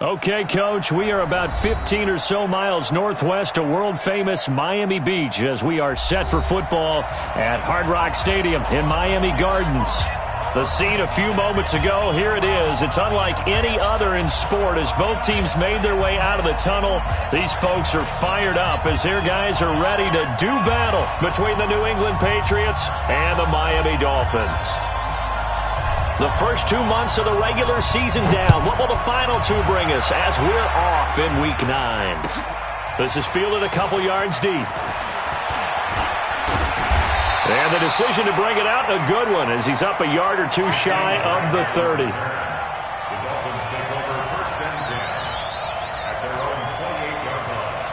Okay, Coach, we are about 15 or so miles northwest of world-famous Miami Beach as we are set for football at Hard Rock Stadium in Miami Gardens. The scene a few moments ago, here it is. It's unlike any other in sport as both teams made their way out of the tunnel. These folks are fired up as their guys are ready to do battle between the New England Patriots and the Miami Dolphins. The first 2 months of the regular season down. What will the final two bring us as we're off in Week 9? This is fielded a couple yards deep. And the decision to bring it out, a good one, as he's up a yard or two shy of the 30. The Dolphins take over first and 10 at their own 28-yard line.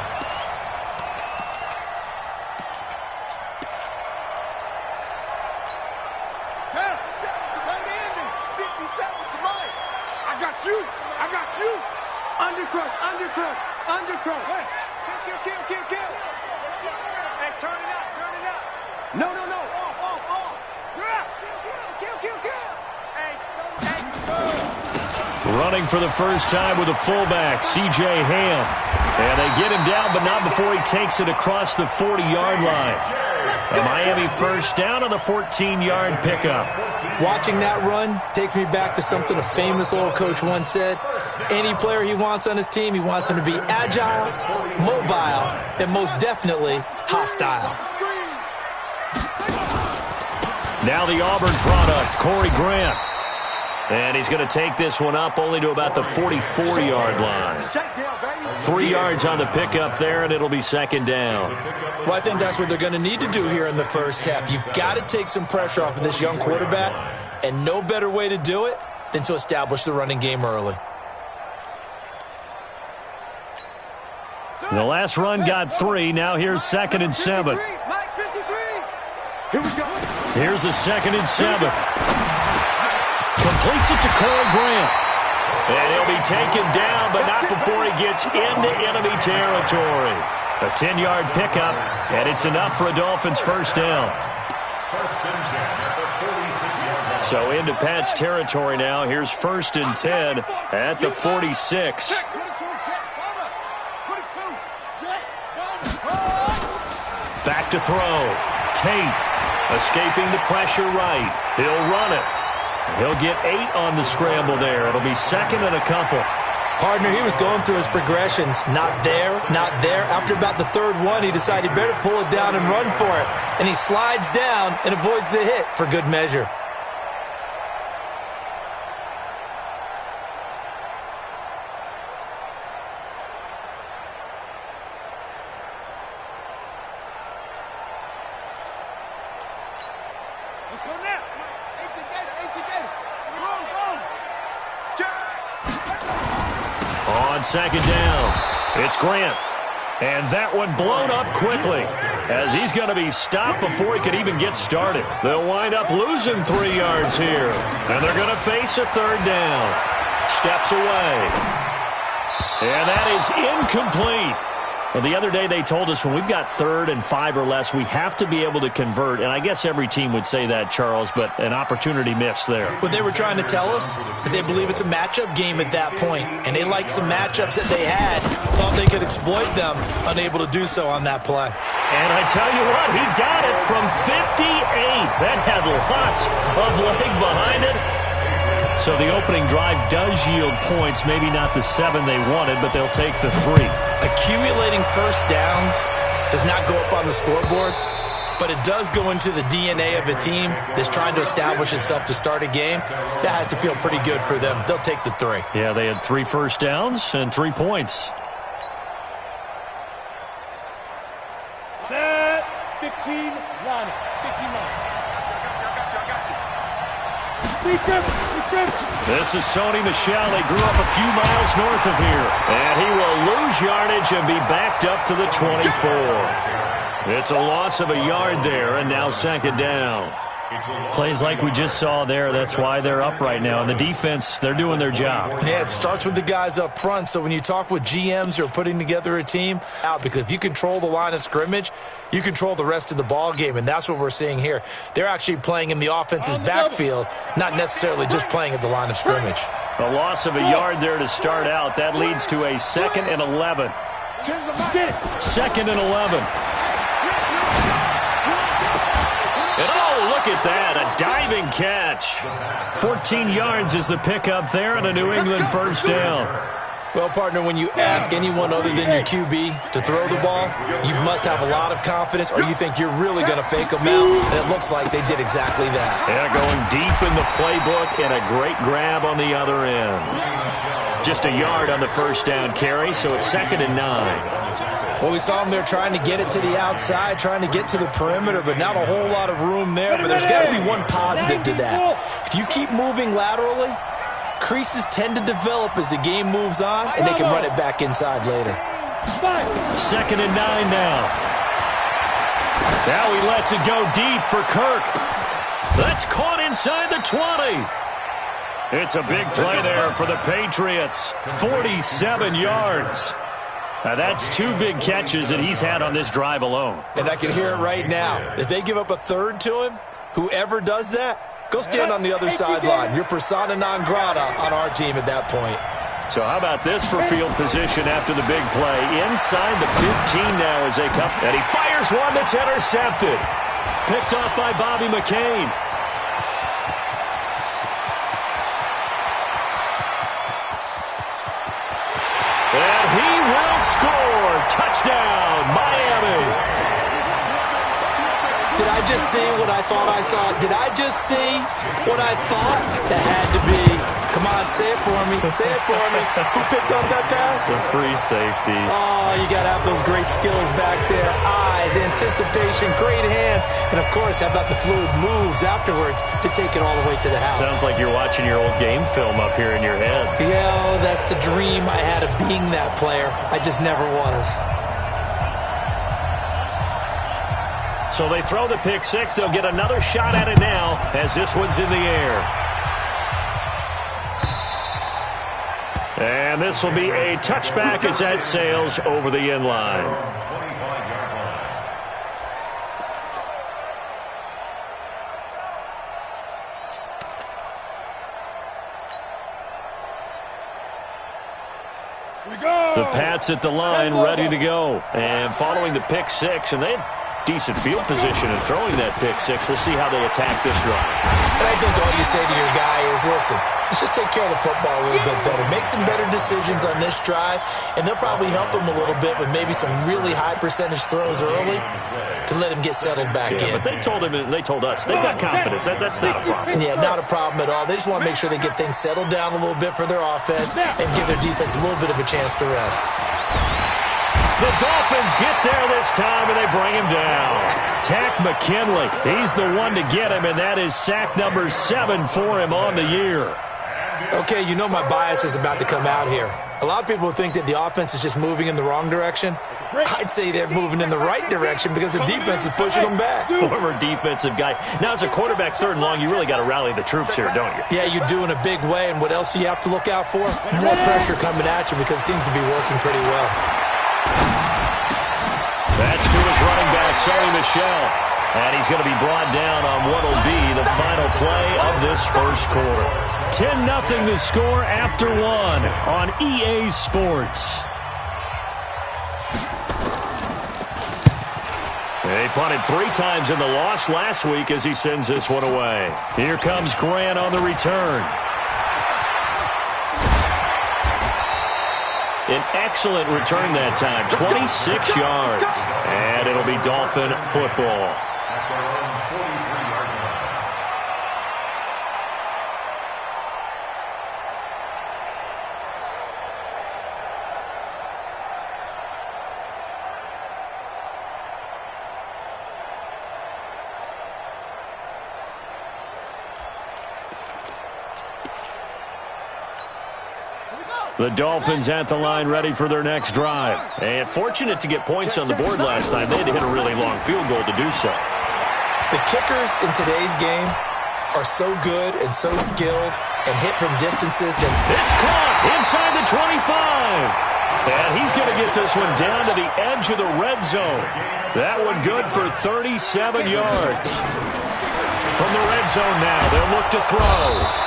Undercross. Hey, kill. Hey, turn it up. No. Off. Kill. Hey, Running for the first time with a fullback, C.J. Ham. And they get him down, but not before he takes it across the 40-yard line. A Miami first down on the 14-yard pickup. Watching that run takes me back to something a famous old coach once said. Any player he wants on his team, he wants him to be agile, mobile, and most definitely hostile. Now the Auburn product, Corey Grant. And he's going to take this one up only to about the 44-yard line. 3 yards on the pickup there, and it'll be second down. Well, I think that's what they're going to need to do here in the first half. You've got to take some pressure off of this young quarterback, and no better way to do it than to establish the running game early. The last run got 3. Now here's 2nd and 7. Here's a 2nd and 7. Completes it to Corey Grant. And he'll be taken down, but not before he gets into enemy territory. A 10-yard pickup, and it's enough for a Dolphins first down. So into Pat's territory now. Here's 1st and 10 at the 46. Back to throw. Tate escaping the pressure right. He'll run it. He'll get 8 on the scramble there. It'll be 2nd and a couple. Partner, he was going through his progressions. Not there. After about the 3rd one, he decided he better pull it down and run for it. And he slides down and avoids the hit for good measure. On 2nd down, it's Grant. And that one blown up quickly as he's going to be stopped before he can even get started. They'll wind up losing 3 yards here. And they're going to face a 3rd down. Steps away. And that is incomplete. Well, the other day they told us when we've got 3rd and 5 or less, we have to be able to convert. And I guess every team would say that, Charles, but an opportunity missed there. What they were trying to tell us is they believe it's a matchup game at that point. And they liked some matchups that they had, thought they could exploit them, unable to do so on that play. And I tell you what, he got it from 58. That had lots of leg behind it. So the opening drive does yield points, maybe not the 7 they wanted, but they'll take the 3. Accumulating first downs does not go up on the scoreboard, but it does go into the DNA of a team that's trying to establish itself to start a game. That has to feel pretty good for them. They'll take the 3. Yeah, they had 3 first downs and 3 points. Set. 15, line it. 15, line it. This is Sony Michel. They grew up a few miles north of here. And he will lose yardage and be backed up to the 24. It's a loss of a yard there, and now 2nd down. Plays like we just saw there, that's why they're up right now. And the defense, they're doing their job. Yeah, it starts with the guys up front. So when you talk with GMs who are putting together a team, because if you control the line of scrimmage, you control the rest of the ball game, and that's what we're seeing here. They're actually playing in the offense's backfield, not necessarily just playing at the line of scrimmage. A loss of a yard there to start out. That leads to a 2nd and 11. 2nd and 11. And oh, look at that, a diving catch. 14 yards is the pickup there and a New England first down. Well, partner, when you ask anyone other than your QB to throw the ball, you must have a lot of confidence or you think you're really going to fake them out, and it looks like they did exactly that. Yeah, going deep in the playbook and a great grab on the other end. Just a yard on the first down carry, so it's 2nd and 9. Well, we saw them there trying to get it to the outside, trying to get to the perimeter, but not a whole lot of room there. But there's got to be one positive to that. If you keep moving laterally, creases tend to develop as the game moves on, and they can run it back inside later. 2nd and 9 now. Now he lets it go deep for Kirk. That's caught inside the 20. It's a big play there for the Patriots. 47 yards. Now, that's 2 big catches that he's had on this drive alone. And I can hear it right now. If they give up a third to him, whoever does that, go stand on the other sideline. You're persona non grata on our team at that point. So how about this for field position after the big play? Inside the 15 now as they come. And he fires one that's intercepted. Picked off by Bobby McCain. And he will score. Touchdown, Miami. Did I just see what I thought I saw? Did I just see what I thought? That had to be. Come on, say it for me. Say it for me. Who picked up that pass? The free safety. Oh, you got to have those great skills back there. Eyes, anticipation, great hands. And, of course, how about the fluid moves afterwards to take it all the way to the house? Sounds like you're watching your old game film up here in your head. Yeah, that's the dream I had of being that player. I just never was. So they throw the pick six. They'll get another shot at it now as this one's in the air. And this will be a touchback as that sails over the end line. The Pats at the line, ready to go. And following the pick six, and they had decent field position in throwing that pick six. We'll see how they attack this drive. And I think all you say to your guy is, listen, let's just take care of the football a little bit better. Make some better decisions on this drive, and they'll probably help him a little bit with maybe some really high percentage throws early to let him get settled back in. But they told him, and they told us, they've got confidence. That's not a problem. Yeah, not a problem at all. They just want to make sure they get things settled down a little bit for their offense and give their defense a little bit of a chance to rest. The Dolphins get there this time, and they bring him down. Tack McKinley, he's the one to get him, and that is sack number 7 for him on the year. Okay, you know my bias is about to come out here. A lot of people think that the offense is just moving in the wrong direction. I'd say they're moving in the right direction because the defense is pushing them back. Former defensive guy. Now, as a quarterback, 3rd and long, you really got to rally the troops here, don't you? Yeah, you do in a big way, and what else do you have to look out for? More pressure coming at you because it seems to be working pretty well. That's to his running back, Sonny Michel. And he's going to be brought down on what will be the final play of this first quarter. 10-0 the score after 1 on EA Sports. They punted 3 times in the loss last week as he sends this one away. Here comes Grant on the return. An excellent return that time, 26 yards. And it'll be Dolphin football. The Dolphins at the line ready for their next drive. And fortunate to get points on the board last time. They had to hit a really long field goal to do so. The kickers in today's game are so good and so skilled and hit from distances that... It's caught inside the 25. And he's going to get this one down to the edge of the red zone. That one good for 37 yards. From the red red zone now. They'll look to throw.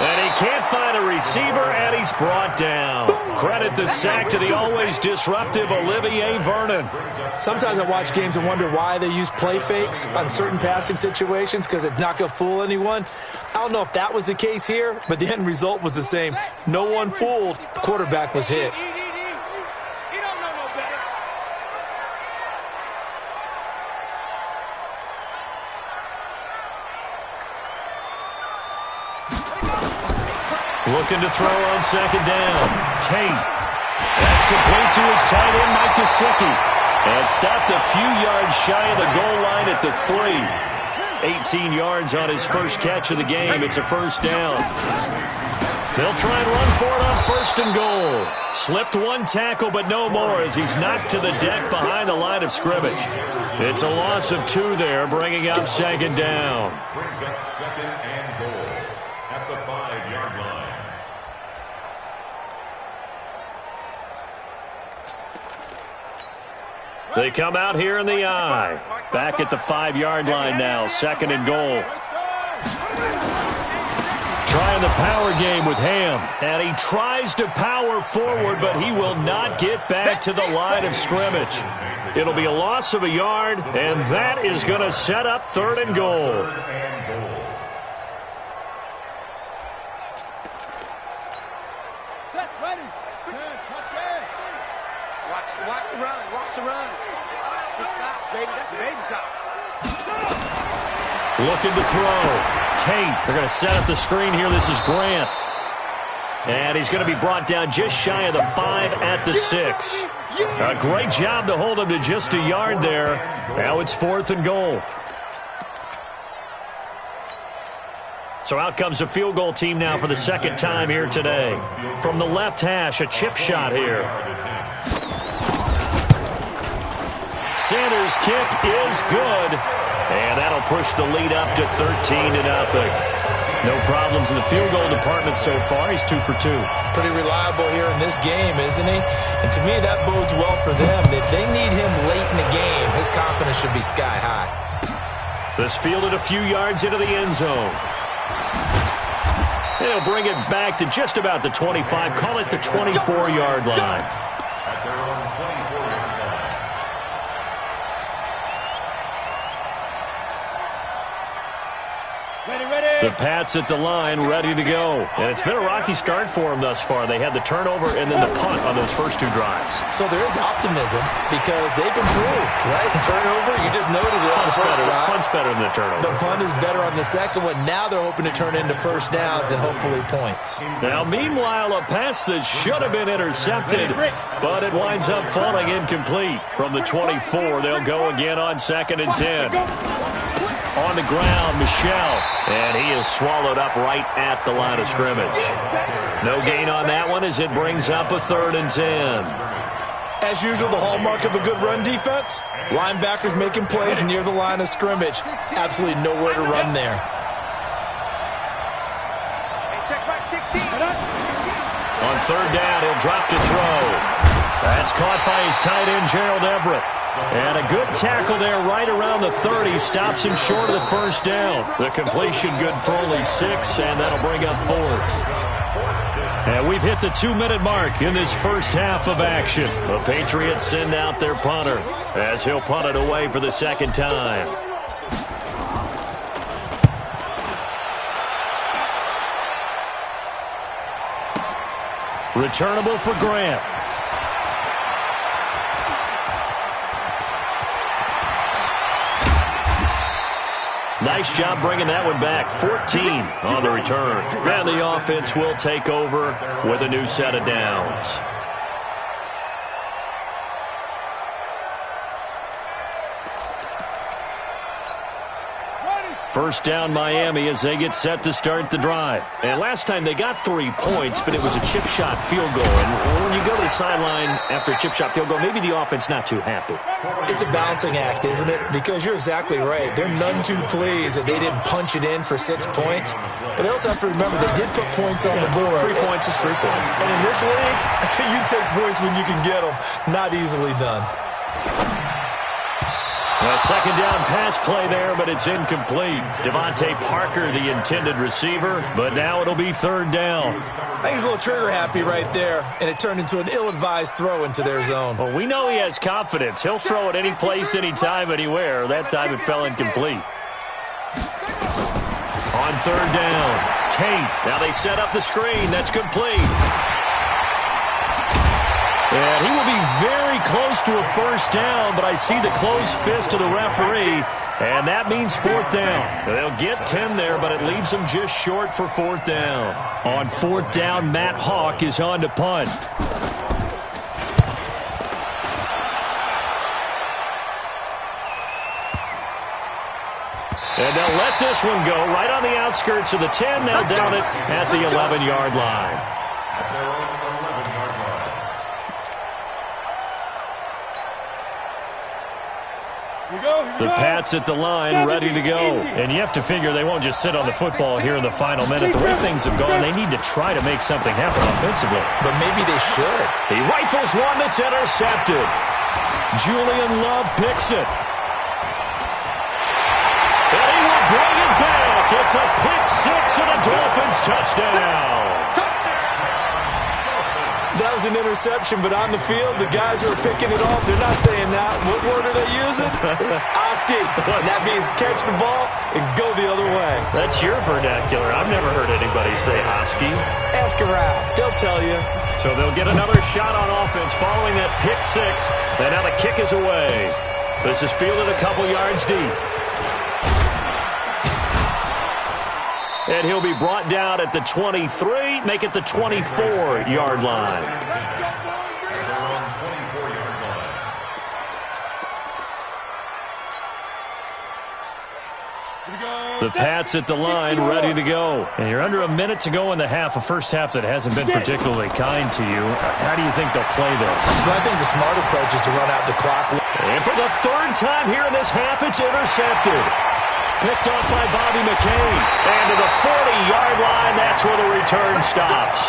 And he can't find a receiver, and he's brought down. Credit the sack to the always disruptive Olivier Vernon. Sometimes I watch games and wonder why they use play fakes on certain passing situations, because it's not going to fool anyone. I don't know if that was the case here, but the end result was the same. No one fooled. The quarterback was hit. Looking to throw on second down. Tate. That's complete to his tight end, Mike Gesicki. And stopped a few yards shy of the goal line at the 3. 18 yards on his first catch of the game. It's a first down. They'll try and run for it on first and goal. Slipped one tackle, but no more as he's knocked to the deck behind the line of scrimmage. It's a loss of 2 there, bringing up second down. Brings up second and goal at the 5-yard line. They come out here in the I. Back at the 5-yard line now, second and goal. Trying the power game with Ham. And he tries to power forward, but he will not get back to the line of scrimmage. It'll be a loss of a yard, and that is going to set up third and goal. Set, ready. Touchdown. Watch the run. Watch the run. This side, baby. That's baby side. Looking to throw. Tate. They're going to set up the screen here. This is Grant. And he's going to be brought down just shy of the 5 at the 6. A great job to hold him to just a yard there. Now it's fourth and goal. So out comes a field goal team now for the second time here today. From the left hash, a chip shot here. Sanders' kick is good. And that'll push the lead up to 13-0. No problems in the field goal department so far. He's 2 for 2. Pretty reliable here in this game, isn't he? And to me, that bodes well for them. If they need him late in the game, his confidence should be sky high. This fielded a few yards into the end zone. They'll bring it back to just about the 25. Call it the 24-yard line. At their own 24-yard line. The Pats at the line, ready to go. And it's been a rocky start for them thus far. They had the turnover and then the punt on those first 2 drives. So there is optimism because they've improved, right? Turnover, you just noted it. Punt's better than the turnover. The punt is better on the second one. Now they're hoping to turn into first downs and hopefully points. Now, meanwhile, a pass that should have been intercepted, but it winds up falling incomplete. From the 24, they'll go again on second and 10. On the ground, Michel, and he is swallowed up right at the line of scrimmage. No gain on that one as it brings up a third and 10. As usual, the hallmark of a good run defense, linebackers making plays near the line of scrimmage. Absolutely nowhere to run there. Check back 16. On third down, he'll drop to throw. That's caught by his tight end, Gerald Everett. And a good tackle there right around the 30. Stops him short of the first down. The completion good for only 6, and that'll bring up fourth. And we've hit the 2-minute mark in this first half of action. The Patriots send out their punter as he'll punt it away for the second time. Returnable for Grant. Nice job bringing that one back. 14 on the return. And the offense will take over with a new set of downs. First down Miami as they get set to start the drive. And last time they got 3 points, but it was a chip shot field goal. And when you go to the sideline after a chip shot field goal, maybe the offense not too happy. It's a balancing act, isn't it? Because you're exactly right. They're none too pleased that they didn't punch it in for 6 points. But they also have to remember they did put points on the board. 3 points is 3 points. And in this league, you take points when you can get them. Not easily done. A second down pass play there, but it's incomplete. Devontae Parker, the intended receiver, but now it'll be third down. I think he's a little trigger happy right there, and it turned into an ill-advised throw into their zone. Well, we know he has confidence. He'll throw it any place, anytime, anywhere. That time it fell incomplete. On third down, Tate. Now they set up the screen. That's complete. And he will be very close to a first down, but I see the closed fist of the referee, and that means fourth down. They'll get 10 there, but it leaves them just short for fourth down. On fourth down, Matt Hawk is on to punt. And they'll let this one go right on the outskirts of the 10. They'll down it at the 11-yard line. The Pats at the line, ready to go. And you have to figure they won't just sit on the football here in the final minute. The way things have gone, they need to try to make something happen offensively. But maybe they should. He rifles one that's intercepted. Julian Love picks it. And he will bring it back. It's a pick six and a Dolphins touchdown. That was an interception, but on the field, the guys who are picking it off, they're not saying that. What word are they using? It's Oski. And that means catch the ball and go the other way. That's your vernacular. I've never heard anybody say Oski. Ask around. They'll tell you. So they'll get another shot on offense following that pick six. And now the kick is away. This is fielded a couple yards deep. And he'll be brought down at the 23, make it the 24-yard line. The Pats at the line, ready to go. And you're under a minute to go in the half, a first half that hasn't been particularly kind to you. How do you think they'll play this? Well, I think the smart approach is to run out the clock. And for the third time here in this half, it's intercepted. Picked off by Bobby McCain. And to the 40-yard line, that's where the return stops.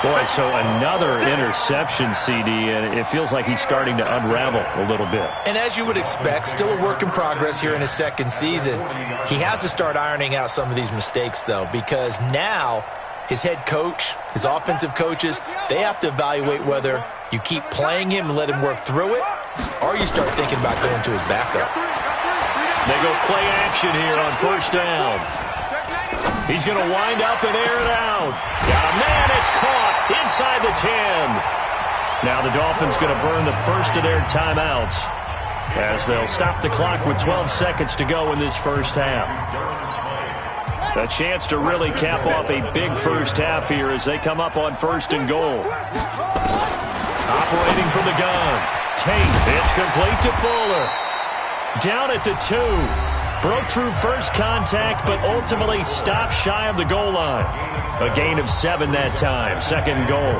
Boy, so another interception, CD, and it feels like he's starting to unravel a little bit. And as you would expect, still a work in progress here in his second season. He has to start ironing out some of these mistakes, though, because now his head coach, his offensive coaches, they have to evaluate whether you keep playing him and let him work through it, or you start thinking about going to his backup. They go play action here on first down. He's going to wind up and air it out. Got a man, it's caught inside the 10. Now the Dolphins going to burn the first of their timeouts as they'll stop the clock with 12 seconds to go in this first half. A chance to really cap off a big first half here as they come up on first and goal. Operating from the gun. Tate, it's complete to Fuller. Down at the 2. Broke through first contact, but ultimately stopped shy of the goal line. A gain of 7 that time. Second goal.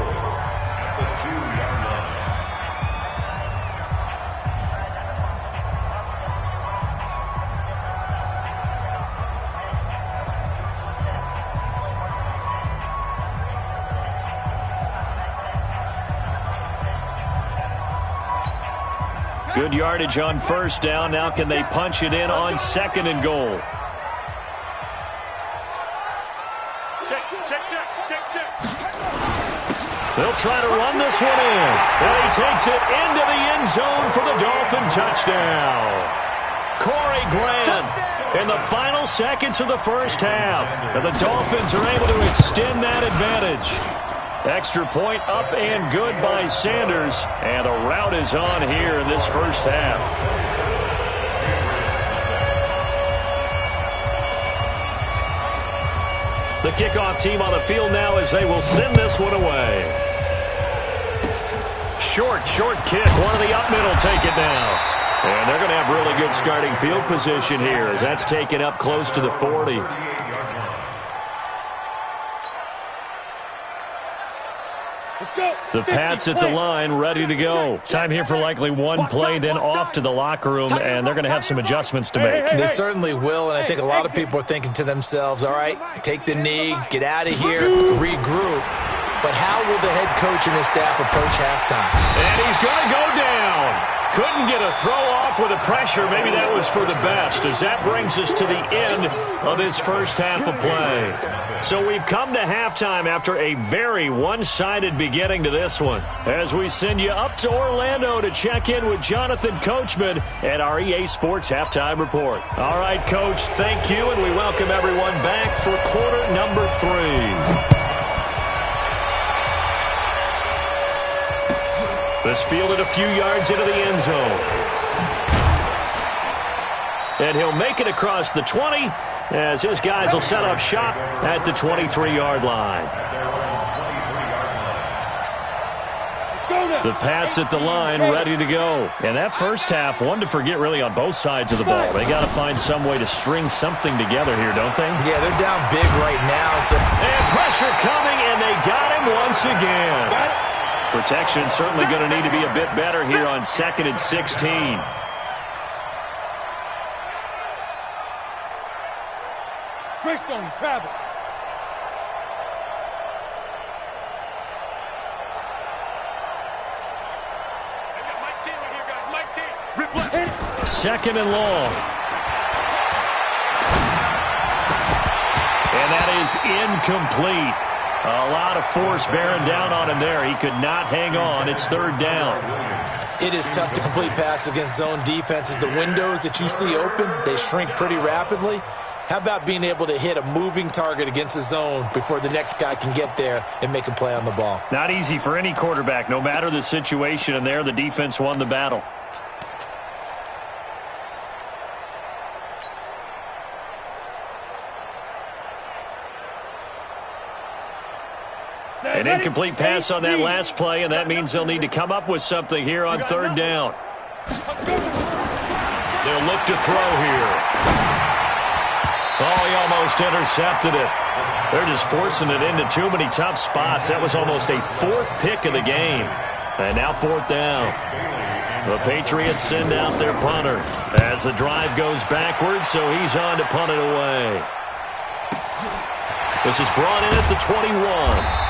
Good yardage on first down. Now can they punch it in on second and goal? They'll try to run this one in. And he takes it into the end zone for the Dolphin touchdown. Corey Grant in the final seconds of the first half. And the Dolphins are able to extend that advantage. Extra point up and good by Sanders. And the rout is on here in this first half. The kickoff team on the field now as they will send this one away. Short kick. One of the up middle take it now. And they're going to have really good starting field position here as that's taken up close to the 40. The Pats at the line, ready to go. Time here for likely one play, then off to the locker room, and they're going to have some adjustments to make. They certainly will, and I think a lot of people are thinking to themselves, all right, take the knee, get out of here, regroup. But how will the head coach and his staff approach halftime? And he's going to go down. Couldn't get a throw off with the pressure. Maybe that was for the best, as that brings us to the end of this first half of play. So we've come to halftime after a very one-sided beginning to this one, as we send you up to Orlando to check in with Jonathan Coachman at our EA Sports Halftime Report. All right, Coach, thank you, and we welcome everyone back for quarter number 3. This fielded a few yards into the end zone. And he'll make it across the 20 as his guys will set up shop at the 23-yard line. The Pats at the line ready to go. And that first half, one to forget really on both sides of the ball. They got to find some way to string something together here, don't they? Yeah, they're down big right now. And pressure coming, and they got him once again. Protection certainly going to need to be a bit better here on 2nd and 16. Greystone travel. Second and long. And that is incomplete. A lot of force bearing down on him there. He could not hang on. It's 3rd down. It is tough to complete passes against zone defenses. The windows that you see open, they shrink pretty rapidly. How about being able to hit a moving target against a zone before the next guy can get there and make a play on the ball? Not easy for any quarterback, no matter the situation, and there the defense won the battle. An incomplete pass on that last play, and that means they'll need to come up with something here on 3rd down. They'll look to throw here. Oh, he almost intercepted it. They're just forcing it into too many tough spots. That was almost a 4th pick of the game. And now 4th down. The Patriots send out their punter as the drive goes backwards, so he's on to punt it away. This is brought in at the 21.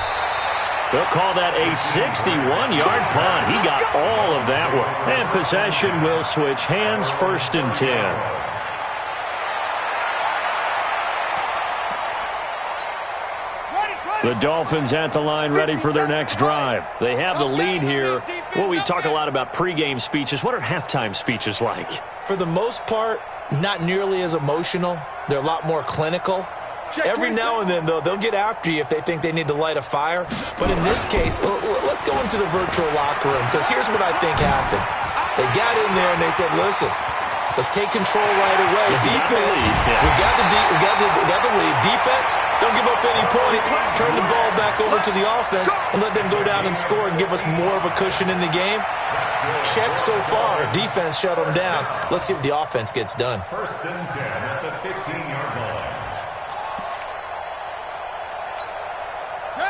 They'll call that a 61-yard punt. He got all of that one. And possession will switch hands, 1st and 10. The Dolphins at the line ready for their next drive. They have the lead here. Well, we talk a lot about pregame speeches. What are halftime speeches like? For the most part, not nearly as emotional. They're a lot more clinical. Every now and then, though, they'll get after you if they think they need to light a fire. But in this case, let's go into the virtual locker room, because here's what I think happened. They got in there and they said, listen, let's take control right away. Defense, we got the lead. Defense, don't give up any points. Turn the ball back over to the offense and let them go down and score and give us more of a cushion in the game. Check so far. Defense shut them down. Let's see if the offense gets done. 1st and 10 at the 15-yard line.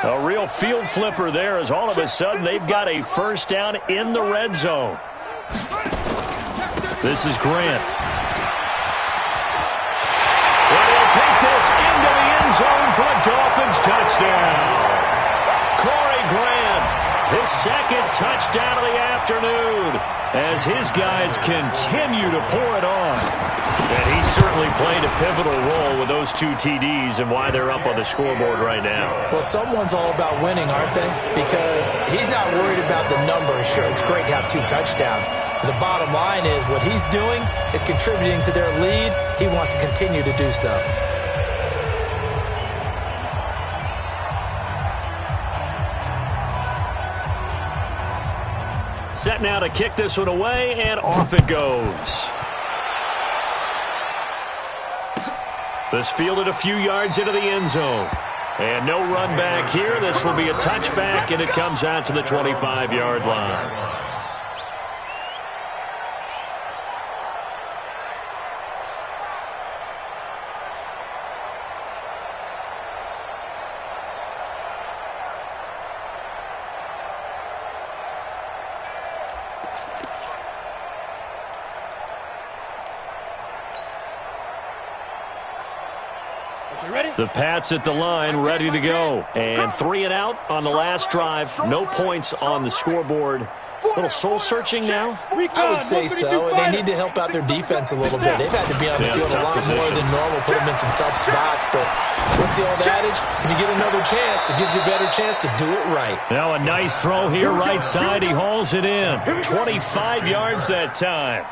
A real field flipper there, as all of a sudden they've got a 1st down in the red zone. This is Grant. And he'll take this into the end zone for a Dolphins touchdown. Corey Grant, his 2nd touchdown of the afternoon, as his guys continue to pour it on. And he certainly played a pivotal role with those 2 TDs and why they're up on the scoreboard right now. Well, someone's all about winning, aren't they? Because he's not worried about the number. Sure, it's great to have 2 touchdowns. But the bottom line is what he's doing is contributing to their lead. He wants to continue to do so. Set now to kick this one away, and off it goes. This fielded a few yards into the end zone. And no run back here. This will be a touchback, and it comes out to the 25-yard line. The Pats at the line, ready to go. And 3 and out on the last drive. No points on the scoreboard A little soul-searching now? I would say so, and they need to help out their defense a little bit. They've had to be on the field a lot more than normal, put them in some tough spots, but what's the old adage? When you get another chance, it gives you a better chance to do it right. Now a nice throw here, right side. He hauls it in. 25 yards that time.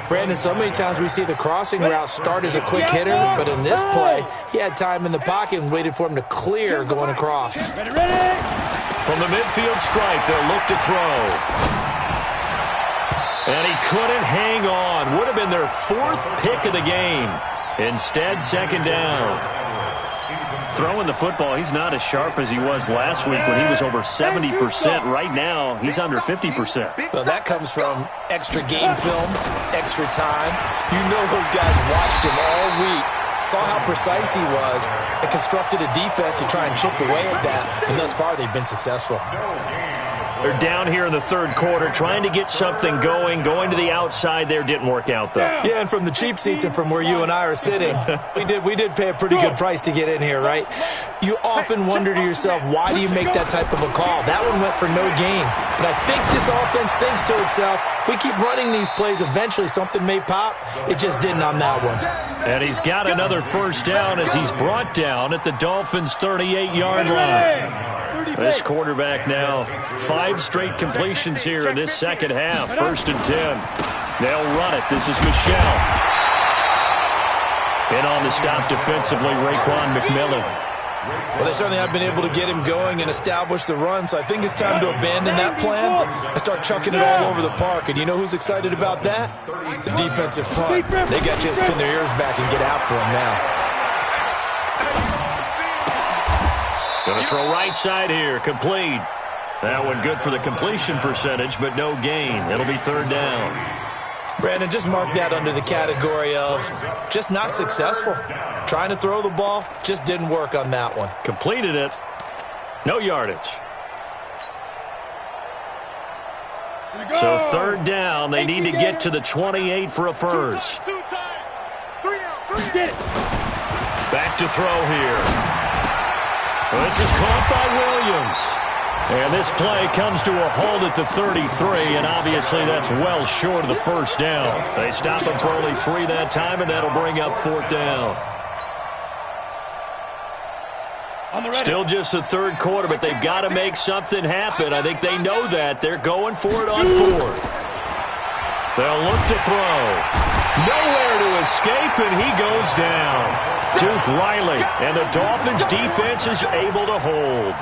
Brandon, so many times we see the crossing route start as a quick hitter, but in this play, he had time in the pocket and waited for him to clear going across. From the midfield stripe, they'll look to throw. And he couldn't hang on. Would have been their 4th pick of the game. Instead, second down. Throwing the football, he's not as sharp as he was last week when he was over 70%. Right now, he's under 50%. Well, that comes from extra game film, extra time. You know those guys watched him all week, saw how precise he was, and constructed a defense to try and chip away at that, and thus far they've been successful. They're down here in the third quarter, trying to get something going. Going to the outside there didn't work out, though. Yeah, and from the cheap seats and from where you and I are sitting, we did pay a pretty good price to get in here, right? You often wonder to yourself, why do you make that type of a call? That one went for no gain. But I think this offense thinks to itself, if we keep running these plays, eventually something may pop. It just didn't on that one. And he's got another first down as he's brought down at the Dolphins' 38-yard line. This quarterback now, 5 straight completions here in this second half. 1st and 10. They'll run it. This is Michelle. And on the stop defensively, Raekwon McMillan. Well, they certainly have been able to get him going and establish the run, so I think it's time to abandon that plan and start chucking it all over the park. And you know who's excited about that? The defensive front. They got to just pin their ears back and get after him now. Going to throw right side here, complete. That one good for the completion percentage, but no gain. It'll be 3rd down. Brandon, just mark that under the category of just not successful. Trying to throw the ball, just didn't work on that one. Completed it. No yardage. So 3rd down, they need to get to the 28 for a first. Back to throw here. Well, this is caught by Williams. And this play comes to a halt at the 33, and obviously that's well short of the first down. They stop him for only 3 that time, and that'll bring up 4th down. Still just the third quarter, but they've got to make something happen. I think they know that. They're going for it on 4th. They'll look to throw. Nowhere to escape, and he goes down. Duke Riley, and the Dolphins' defense is able to hold.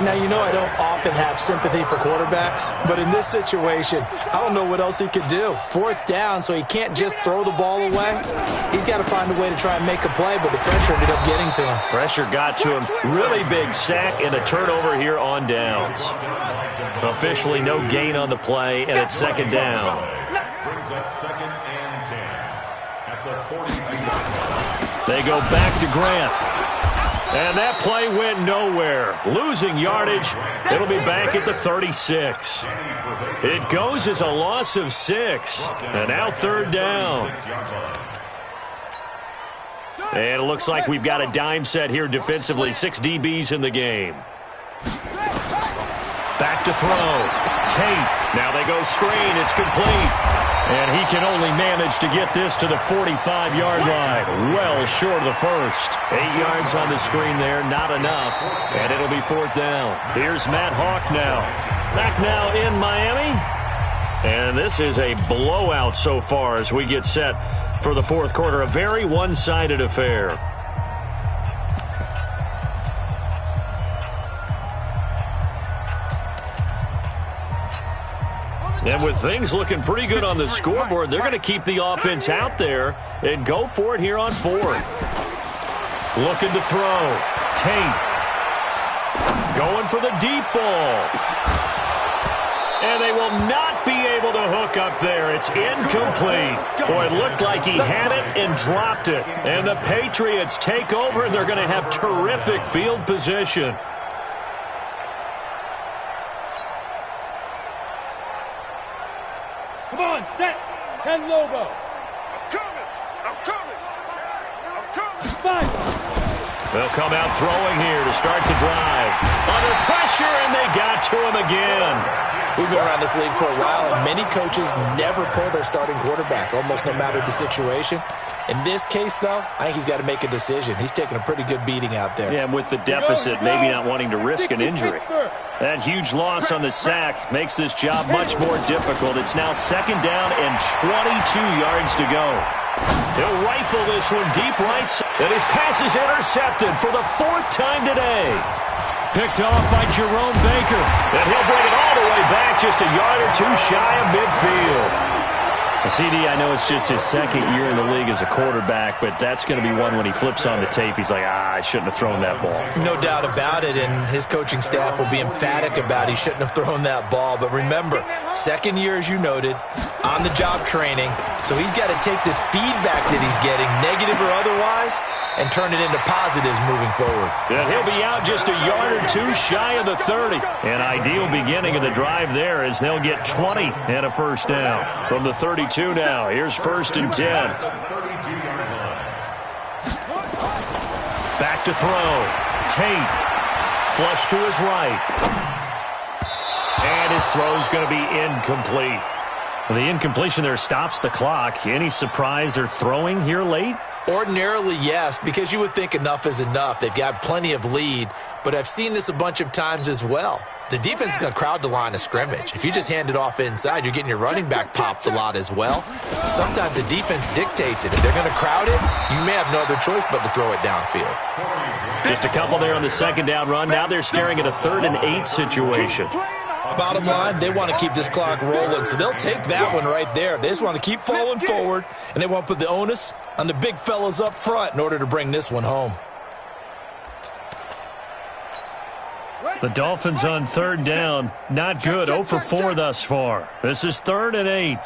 Now, you know I don't often have sympathy for quarterbacks, but in this situation, I don't know what else he could do. 4th down, so he can't just throw the ball away. He's got to find a way to try and make a play, but the pressure ended up getting to him. Pressure got to him. Really big sack and a turnover here on downs. Officially no gain on the play, and it's 2nd down. Brings up 2nd and 10 at the 42. They go back to Grant. And that play went nowhere. Losing yardage. It'll be back at the 36. It goes as a loss of 6. And now 3rd down. And it looks like we've got a dime set here defensively. 6 DBs in the game. Back to throw. Tate. Now they go screen. It's complete. And he can only manage to get this to the 45-yard line. Well short of the first. 8 yards on the screen there, not enough. And it'll be 4th down. Here's Matt Hawk now. Back now in Miami. And this is a blowout so far as we get set for the 4th quarter. A very one-sided affair. And with things looking pretty good on the scoreboard, they're going to keep the offense out there and go for it here on 4th. Looking to throw. Tate. Going for the deep ball. And they will not be able to hook up there. It's incomplete. Boy, it looked like he had it and dropped it. And the Patriots take over, and they're going to have terrific field position. Come on, set. 10 Lobo. I'm coming. 5. They'll come out throwing here to start the drive. Under pressure, and they got to him again. We've been around this league for a while, and many coaches never pull their starting quarterback, almost no matter the situation. In this case, though, I think he's got to make a decision. He's taking a pretty good beating out there. Yeah, and with the deficit, maybe not wanting to risk an injury. That huge loss on the sack makes this job much more difficult. It's now 2nd down and 22 yards to go. He'll rifle this one deep right, and his pass is intercepted for the 4th time today. Picked off by Jerome Baker, and he'll bring it all the way back just a yard or two shy of midfield. CD, I know it's just his 2nd year in the league as a quarterback, but that's going to be one when he flips on the tape. He's like, I shouldn't have thrown that ball. No doubt about it, and his coaching staff will be emphatic about he shouldn't have thrown that ball. But remember, 2nd year, as you noted, on-the-job training, so he's got to take this feedback that he's getting, negative or otherwise, and turn it into positives moving forward. And he'll be out just a yard or two shy of the 30. An ideal beginning of the drive there as they'll get 20 and a 1st down. From the 32 now, here's 1st and 10. Back to throw. Tate. Flush to his right. And his throw's going to be incomplete. The incompletion there stops the clock. Any surprise they're throwing here late? Ordinarily, yes, because you would think enough is enough. They've got plenty of lead, but I've seen this a bunch of times as well. The defense is going to crowd the line of scrimmage. If you just hand it off inside, you're getting your running back popped a lot as well. Sometimes the defense dictates it. If they're going to crowd it, you may have no other choice but to throw it downfield. Just a couple there on the 2nd down run. Now they're staring at a 3rd and 8 situation. Bottom line, they want to keep this clock rolling, so they'll take that one right there. They just want to keep falling forward, and they want to put the onus on the big fellas up front in order to bring this one home. The Dolphins on 3rd down. Not good. 0 for 4 thus far. This is 3rd and 8.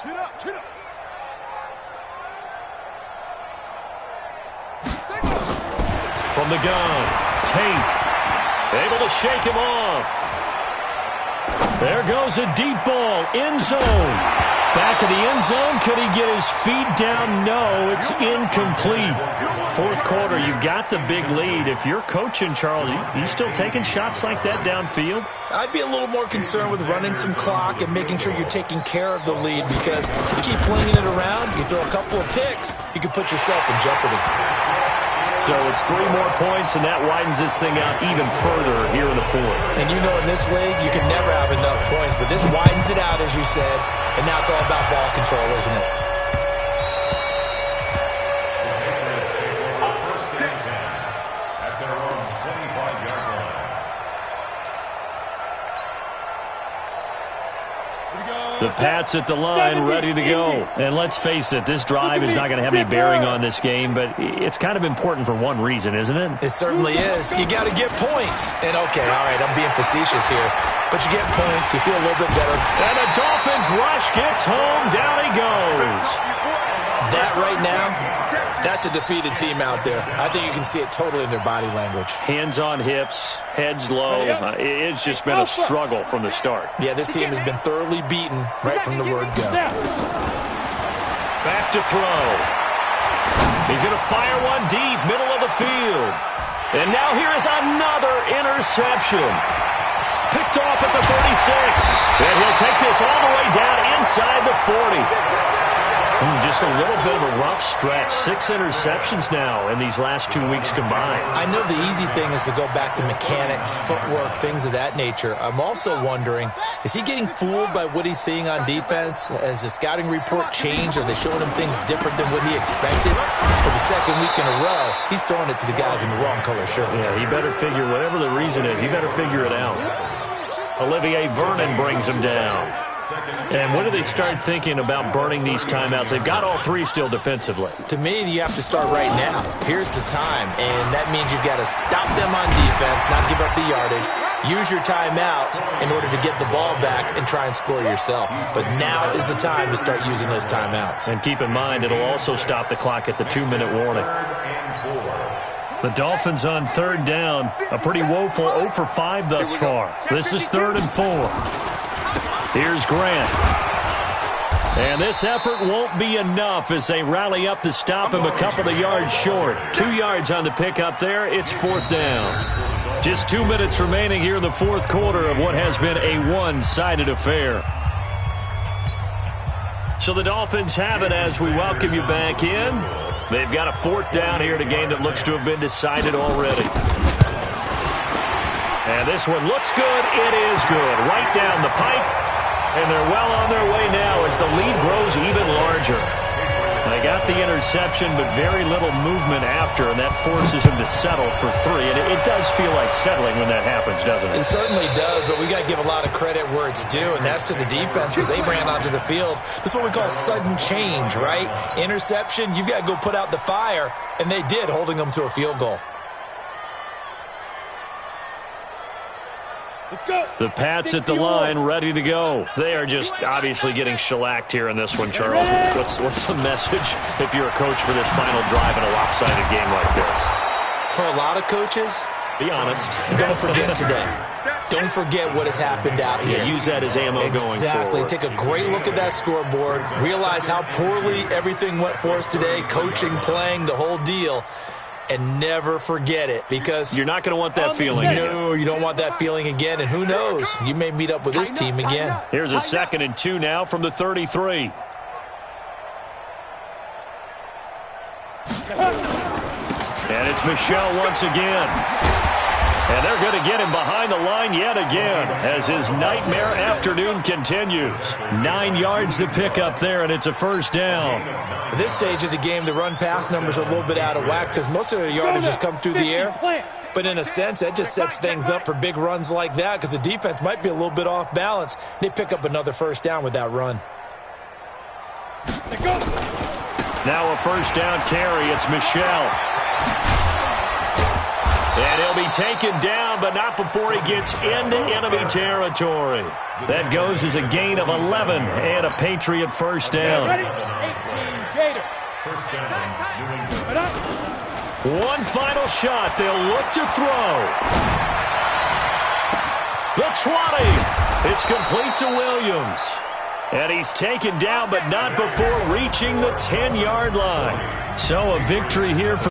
From the gun, Tate able to shake him off. There goes a deep ball, end zone. Back of the end zone, could he get his feet down? No, it's incomplete. 4th quarter, you've got the big lead. If you're coaching, Charles, you still taking shots like that downfield? I'd be a little more concerned with running some clock and making sure you're taking care of the lead, because you keep flinging it around, you throw a couple of picks, you could put yourself in jeopardy. So it's 3 more points, and that widens this thing out even further here in the 4th. And you know in this league, you can never have enough points, but this widens it out, as you said, and now it's all about ball control, isn't it? The Pats at the line, ready to go. And let's face it, this drive is not going to have any bearing on this game, but it's kind of important for one reason, isn't it? It certainly is. You got to get points. And, okay, all right, I'm being facetious here, but you get points, you feel a little bit better. And the Dolphins rush gets home. Down he goes. That right now, that's a defeated team out there. I think you can see it totally in their body language. Hands on hips, heads low. It's just been a struggle from the start. Yeah, this team has been thoroughly beaten right from the word go. Back to throw. He's going to fire one deep, middle of the field. And now here is another interception. Picked off at the 36. And he'll take this all the way down inside the 40. Just a little bit of a rough stretch. 6 interceptions now in these last 2 weeks combined. I know the easy thing is to go back to mechanics, footwork, things of that nature. I'm also wondering, is he getting fooled by what he's seeing on defense? Has the scouting report changed? Are they showing him things different than what he expected? For the 2nd week in a row, he's throwing it to the guys in the wrong color shirts. Yeah, he better figure, whatever the reason is, he better figure it out. Olivier Vernon brings him down. And when do they start thinking about burning these timeouts? They've got all 3 still defensively. To me, you have to start right now. Here's the time, and that means you've got to stop them on defense, not give up the yardage, use your timeouts in order to get the ball back and try and score yourself. But now is the time to start using those timeouts. And keep in mind, it'll also stop the clock at the 2-minute warning. The Dolphins on 3rd down, a pretty woeful 0 for 5 thus far. This is 3rd and 4. Here's Grant. And this effort won't be enough as they rally up to stop him a couple of yards short. 2 yards on the pickup there. It's 4th down. Just 2 minutes remaining here in the fourth quarter of what has been a one-sided affair. So the Dolphins have it as we welcome you back in. They've got a fourth down here in a game that looks to have been decided already. And this one looks good. It is good. Right down the pipe. And they're well on their way now as the lead grows even larger. They got the interception, but very little movement after, and that forces them to settle for 3. And it does feel like settling when that happens, doesn't it? It certainly does, but we got to give a lot of credit where it's due, and that's to the defense because they ran onto the field. This is what we call sudden change, right? Interception, you've got to go put out the fire, and they did, holding them to a field goal. Let's go. The Pats at the line, ready to go. They are just obviously getting shellacked here in this one, Charles. What's the message if you're a coach for this final drive in a lopsided game like this? For a lot of coaches, be honest. Don't forget today. Don't forget what has happened out here. Yeah, use that as ammo going forward. Exactly. Take a great look at that scoreboard. Realize how poorly everything went for us today. Coaching, playing, the whole deal. And never forget it, because you're not going to want that feeling again. No, you don't want that feeling again. And who knows? You may meet up with this team again. Here's a 2nd and 2 now from the 33. And it's Michel once again. And they're going to get him behind the line yet again as his nightmare afternoon continues. 9 yards to pick up there, and it's a first down. At this stage of the game, the run-pass numbers are a little bit out of whack because most of their yardage has come through the air. But in a sense, that just sets things up for big runs like that because the defense might be a little bit off balance. They pick up another first down with that run. Now a first down carry. It's Michel. And he'll be taken down, but not before he gets into enemy territory. That goes as a gain of 11 and a Patriot first down. 18 Gator. First down. One final shot. They'll look to throw. The 20. It's complete to Williams. And he's taken down, but not before reaching the 10-yard line. So a victory here for